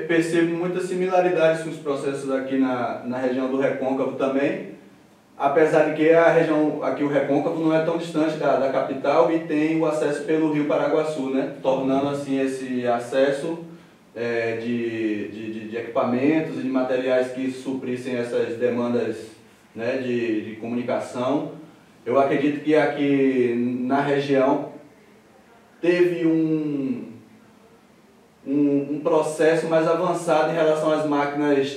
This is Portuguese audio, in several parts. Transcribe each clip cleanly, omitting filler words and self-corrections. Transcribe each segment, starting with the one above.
Percebo muitas similaridades com os processos aqui na região do Recôncavo também, apesar de que a região aqui, o Recôncavo, não é tão distante da capital e tem o acesso pelo Rio Paraguaçu, né? Tornando assim esse acesso de equipamentos e de materiais que suprissem essas demandas, né, de comunicação. Eu acredito que aqui na região teve um processo mais avançado em relação às máquinas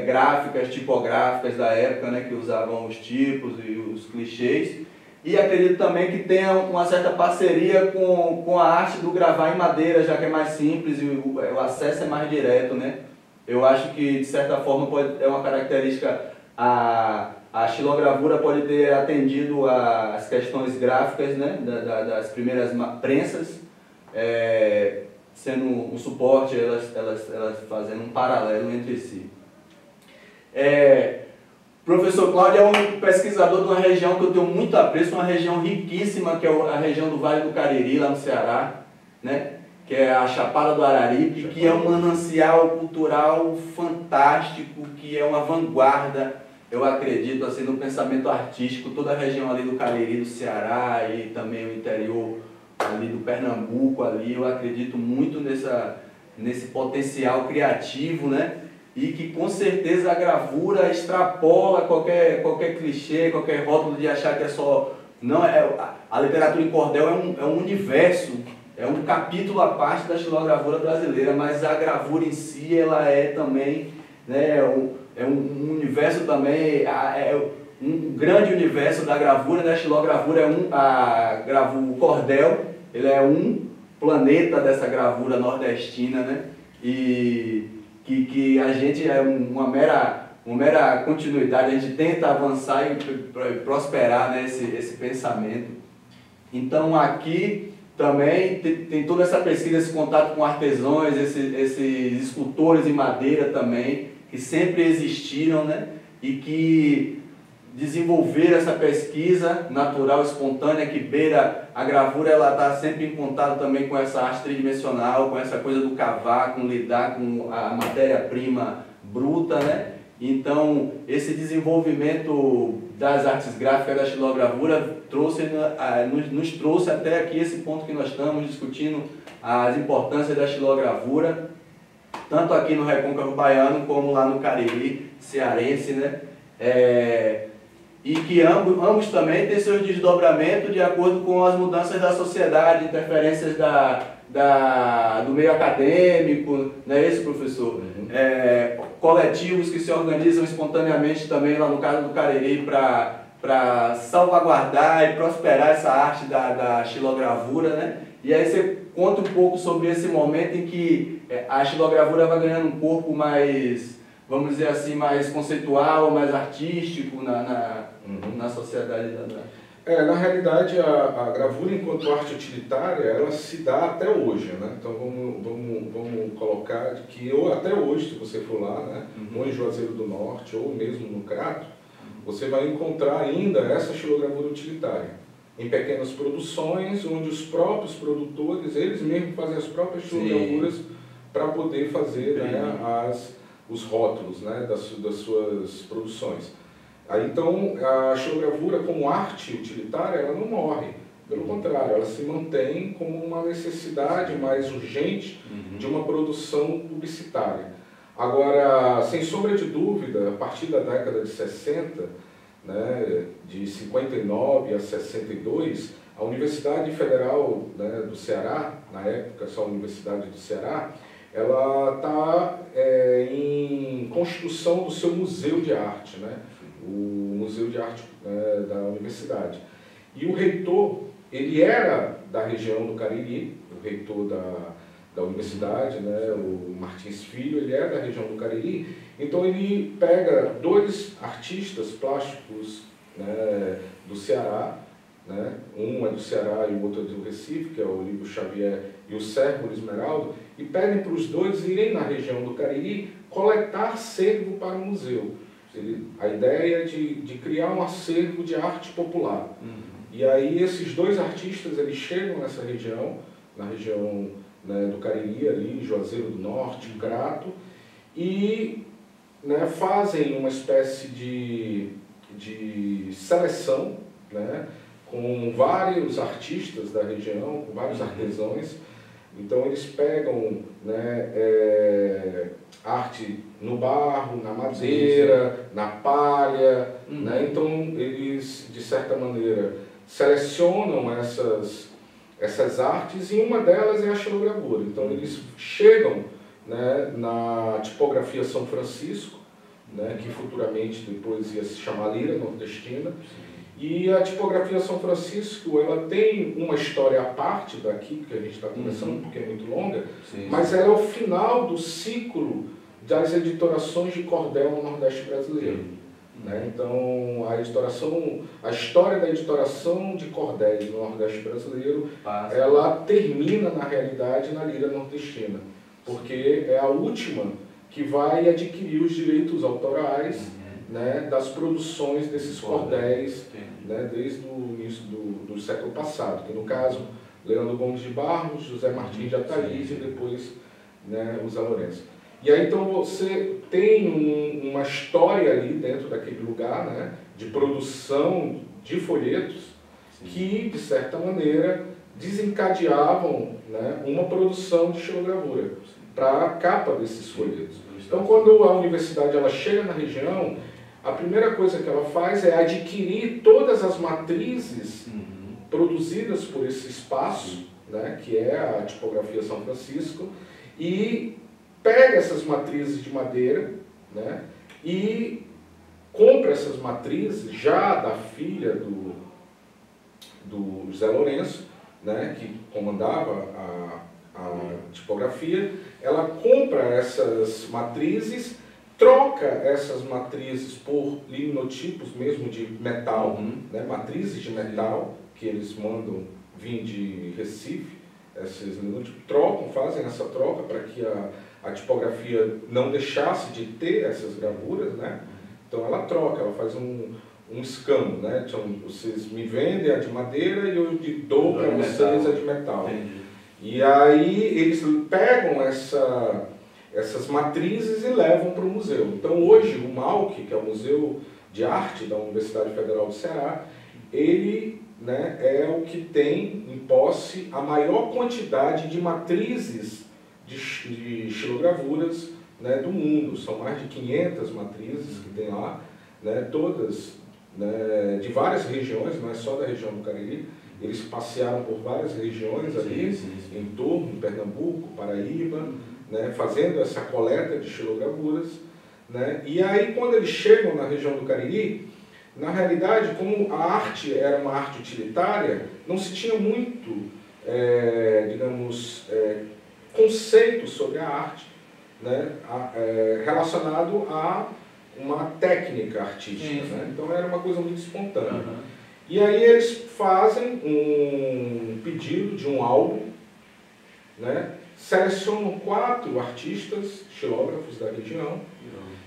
gráficas, tipográficas da época, né, que usavam os tipos e os clichês. E acredito também que tenha uma certa parceria com a arte do gravar em madeira, já que é mais simples e o acesso é mais direto, né? Eu acho que, de certa forma, é uma característica, a xilogravura pode ter atendido às questões gráficas, né, das primeiras prensas, sendo um suporte, elas fazendo um paralelo entre si. Professor Cláudio é um pesquisador de uma região que eu tenho muito apreço, uma região riquíssima, que é a região do Vale do Cariri, lá no Ceará, né? Que é a Chapada do Araripe, que é um manancial cultural fantástico, que é uma vanguarda, eu acredito, assim, no pensamento artístico, toda a região ali do Cariri, do Ceará e também o interior ali do Pernambuco, ali, eu acredito muito nesse potencial criativo, né? E que com certeza a gravura extrapola qualquer clichê, qualquer rótulo de achar que é só... Não, a literatura em cordel é um universo, é um capítulo à parte da xilogravura brasileira, mas a gravura em si, ela é também, né, um universo também, um grande universo da gravura, né? A xilogravura o cordel, ele é um planeta dessa gravura nordestina, né? E que a gente é uma mera continuidade, a gente tenta avançar e prosperar, né, esse pensamento. Então aqui também tem toda essa pesquisa, esse contato com artesãos, esses escultores em madeira também, que sempre existiram, né, e que desenvolveram essa pesquisa natural, espontânea, que beira a gravura, ela está sempre em contato também com essa arte tridimensional, com essa coisa do cavar, com lidar com a matéria-prima bruta, né? Então, esse desenvolvimento das artes gráficas da xilogravura nos trouxe até aqui esse ponto que nós estamos discutindo, as importâncias da xilogravura, tanto aqui no Recôncavo Baiano como lá no Cariri cearense, né? E que ambos também têm seus desdobramentos de acordo com as mudanças da sociedade, interferências do meio acadêmico, não é isso, professor? Uhum. Coletivos que se organizam espontaneamente também, lá no caso do Cariri, para salvaguardar e prosperar essa arte da xilogravura, né? E aí você conta um pouco sobre esse momento em que a xilogravura vai ganhando um corpo mais, vamos dizer assim, mais conceitual, mais artístico na sociedade na realidade, a gravura enquanto arte utilitária, ela se dá até hoje, né? Então vamos colocar que até hoje, se você for lá, né, ou em Juazeiro do Norte, ou mesmo no Crato, você vai encontrar ainda essa xilogravura utilitária, em pequenas produções, onde os próprios produtores, eles mesmos fazem as próprias xilogravuras para poder fazer, né, os rótulos, né, das suas produções. Então, a xilogravura como arte utilitária, ela não morre. Pelo contrário, ela se mantém como uma necessidade mais urgente de uma produção publicitária. Agora, sem sombra de dúvida, a partir da década de 60, né, de 59 a 62, a Universidade Federal, né, do Ceará, na época só a Universidade do Ceará, ela está em construção do seu museu de arte, né? O Museu de Arte da Universidade. E o reitor, ele era da região do Cariri, o reitor da universidade, né, o Martins Filho, ele é da região do Cariri, então ele pega dois artistas plásticos, né, do Ceará, né, um é do Ceará e o outro é do Recife, que é o Olívio Xavier e o Sérvulo Esmeraldo, e pedem para os dois irem na região do Cariri coletar acervo para o museu. A ideia é de criar um acervo de arte popular. E aí esses dois artistas, eles chegam nessa região, na região né, do Cariri, ali, Juazeiro do Norte, Crato, e né, fazem uma espécie de seleção, né, com vários artistas da região, com vários artesãos. Então eles pegam, né, arte no barro, na madeira, na palha, né? Então eles, de certa maneira, selecionam essas artes, e uma delas é a xilogravura. Então eles chegam, né, na tipografia São Francisco, né, que futuramente depois ia se chamar Lira Nordestina. E a tipografia São Francisco, ela tem uma história à parte daqui, que a gente está conversando, porque é muito longa, mas ela é o final do ciclo das editorações de cordel no Nordeste brasileiro. Né? Então, a história da editoração de cordéis no Nordeste brasileiro, ela termina, na realidade, na Lira Nordestina, porque é a última que vai adquirir os direitos autorais, né, das produções desses cordéis, né, desde o início do século passado, que no caso, Leandro Gomes de Barros, José Martins de Ataliz e depois, né, o Zé Lourenço. E aí então você tem uma história ali dentro daquele lugar, né, de produção de folhetos que, de certa maneira, desencadeavam, né, uma produção de xilogravura para a capa desses folhetos. Então, quando a universidade ela chega na região, a primeira coisa que ela faz é adquirir todas as matrizes produzidas por esse espaço, né, que é a tipografia São Francisco, e pega essas matrizes de madeira, né, e compra essas matrizes já da filha do José Lourenço, né, que comandava a tipografia. Ela compra essas matrizes, troca essas matrizes por lignotipos mesmo de metal, né, matrizes de metal, que eles mandam vir de Recife, esses lignotipos, fazem essa troca para que a tipografia não deixasse de ter essas gravuras, né? Então ela troca, ela faz um escambo, né? Então, vocês me vendem a de madeira e eu dou para vocês a de metal. Entendi. E aí eles pegam essas matrizes e levam para o museu. Então hoje o MAUC, que é o Museu de Arte da Universidade Federal do Ceará, ele, né, é o que tem em posse a maior quantidade de matrizes de xilogravuras, né, do mundo. São mais de 500 matrizes que tem lá, né, todas, né, de várias regiões, não é só da região do Cariri. Eles passearam por várias regiões ali, em torno, em Pernambuco, Paraíba, né, fazendo essa coleta de xilogravuras, né. E aí, quando eles chegam na região do Cariri, na realidade, como a arte era uma arte utilitária, não se tinha muito, digamos, conceito sobre a arte, né, relacionado a uma técnica artística. Né? Então era uma coisa muito espontânea. E aí eles fazem um pedido de um álbum, né, selecionam 4 artistas, xilógrafos da região,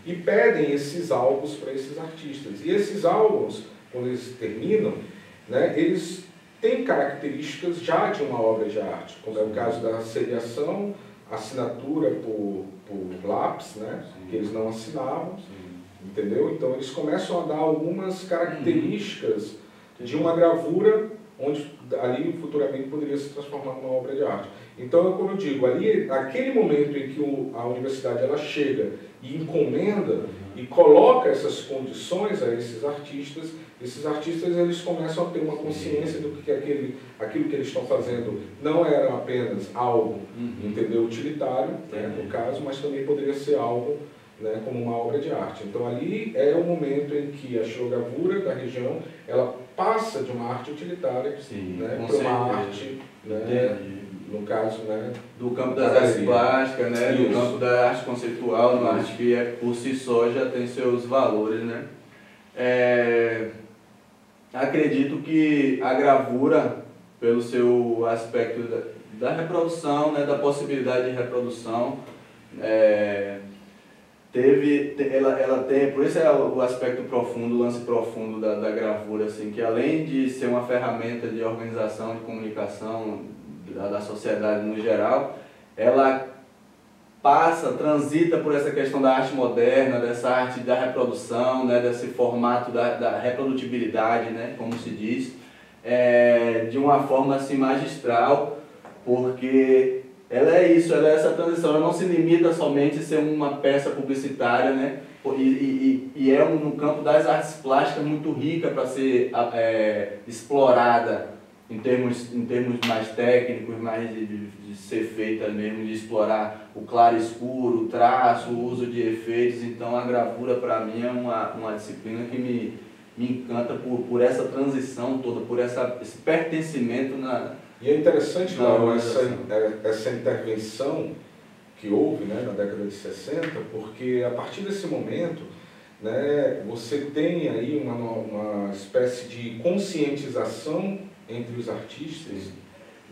e pedem esses álbuns para esses artistas. E esses álbuns, quando eles terminam, né, eles têm características já de uma obra de arte, como é o caso da seriação, assinatura por lápis, né, que eles não assinavam, entendeu? Então eles começam a dar algumas características de uma gravura, onde ali futuramente poderia se transformar numa obra de arte. Então, como eu digo, ali, naquele momento em que a universidade ela chega e encomenda e coloca essas condições a esses artistas eles começam a ter uma consciência do que aquilo que eles estão fazendo não era apenas algo, entendeu, utilitário, né, no caso, mas também poderia ser algo, né, como uma obra de arte. Então ali é o momento em que a xilogravura da região ela passa de uma arte utilitária, né, para uma arte, né, no caso, né, do campo das artes plásticas, né, do campo da arte conceitual, uma arte que por si só já tem seus valores, né. Acredito que a gravura, pelo seu aspecto da reprodução, né, da possibilidade de reprodução, ela tem, por isso é o aspecto profundo, o lance profundo da gravura, assim, que além de ser uma ferramenta de organização, de comunicação da sociedade no geral, ela transita por essa questão da arte moderna, dessa arte da reprodução, né, desse formato da reprodutibilidade, né, como se diz, de uma forma assim magistral, porque ela é isso, ela é essa transição, ela não se limita somente a ser uma peça publicitária, né, e é no campo das artes plásticas muito rica para ser explorada em termos mais técnicos, mais de ser feita mesmo, de explorar o claro e escuro, o traço, o uso de efeitos. Então a gravura para mim é uma disciplina que me encanta por essa transição toda, por esse pertencimento na... E é interessante, Lauro, essa intervenção que houve, né, na década de 60, porque a partir desse momento, né, você tem aí uma espécie de conscientização entre os artistas,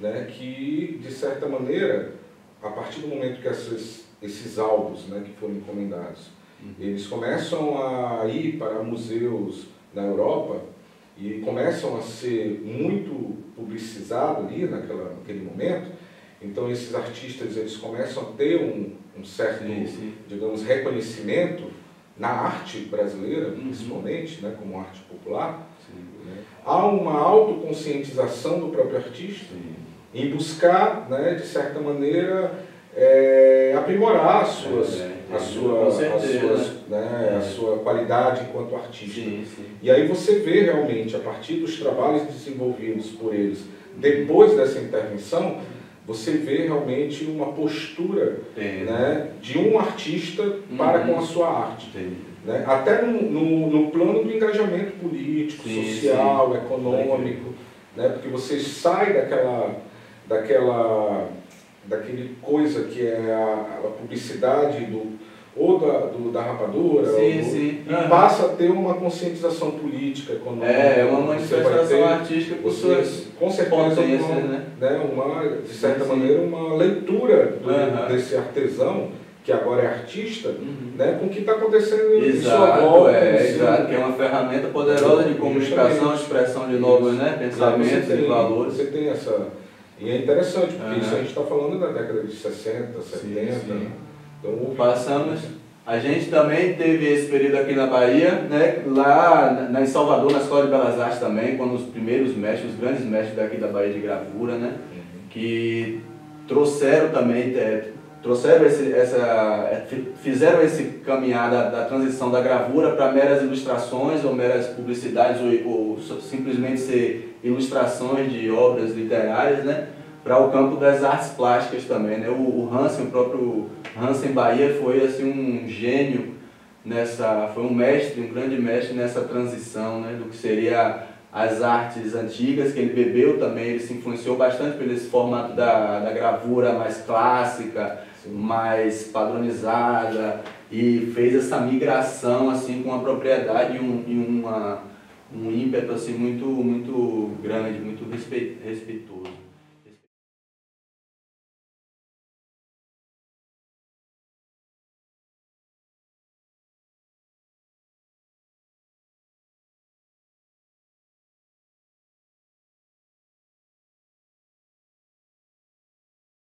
né, que, de certa maneira, a partir do momento que esses álbuns, né, que foram encomendados, eles começam a ir para museus na Europa e começam a ser muito publicizados ali naquele momento. Então esses artistas eles começam a ter um certo, digamos, reconhecimento na arte brasileira, principalmente, né, como arte popular. Né? Há uma autoconscientização do próprio artista em buscar, né, de certa maneira, aprimorar a sua qualidade enquanto artista. E aí você vê realmente, a partir dos trabalhos desenvolvidos por eles, depois dessa intervenção, você vê realmente uma postura, né, de um artista para com a sua arte. Né? Até no plano do engajamento político, social, econômico, né? Porque você sai daquele coisa que é a publicidade da rapadura, e passa a ter uma conscientização política, econômica. Uma manifestação artística por suas com certeza, de certa maneira, uma leitura desse artesão, que agora é artista, né, com o que está acontecendo em sua volta. Exato, que é uma ferramenta poderosa de comunicação, de expressão de novos, né, pensamentos e valores. Você tem essa... E é interessante, porque isso a gente está falando da década de 60, 70. Então, a gente também teve esse período aqui na Bahia, né, lá em Salvador, na Escola de Belas Artes também, quando os primeiros mestres, os grandes mestres daqui da Bahia de gravura, né, que trouxeram também, fizeram esse caminhar da transição da gravura para meras ilustrações ou meras publicidades ou simplesmente ser ilustrações de obras literárias, né, para o campo das artes plásticas também, né. O Hansen, o próprio Hansen Bahia foi assim um gênio foi um grande mestre nessa transição, né, do que seria as artes antigas, que ele bebeu também, ele se influenciou bastante por esse formato da gravura mais clássica, mais padronizada, e fez essa migração assim com uma propriedade e um ímpeto assim muito grande, muito respeitoso.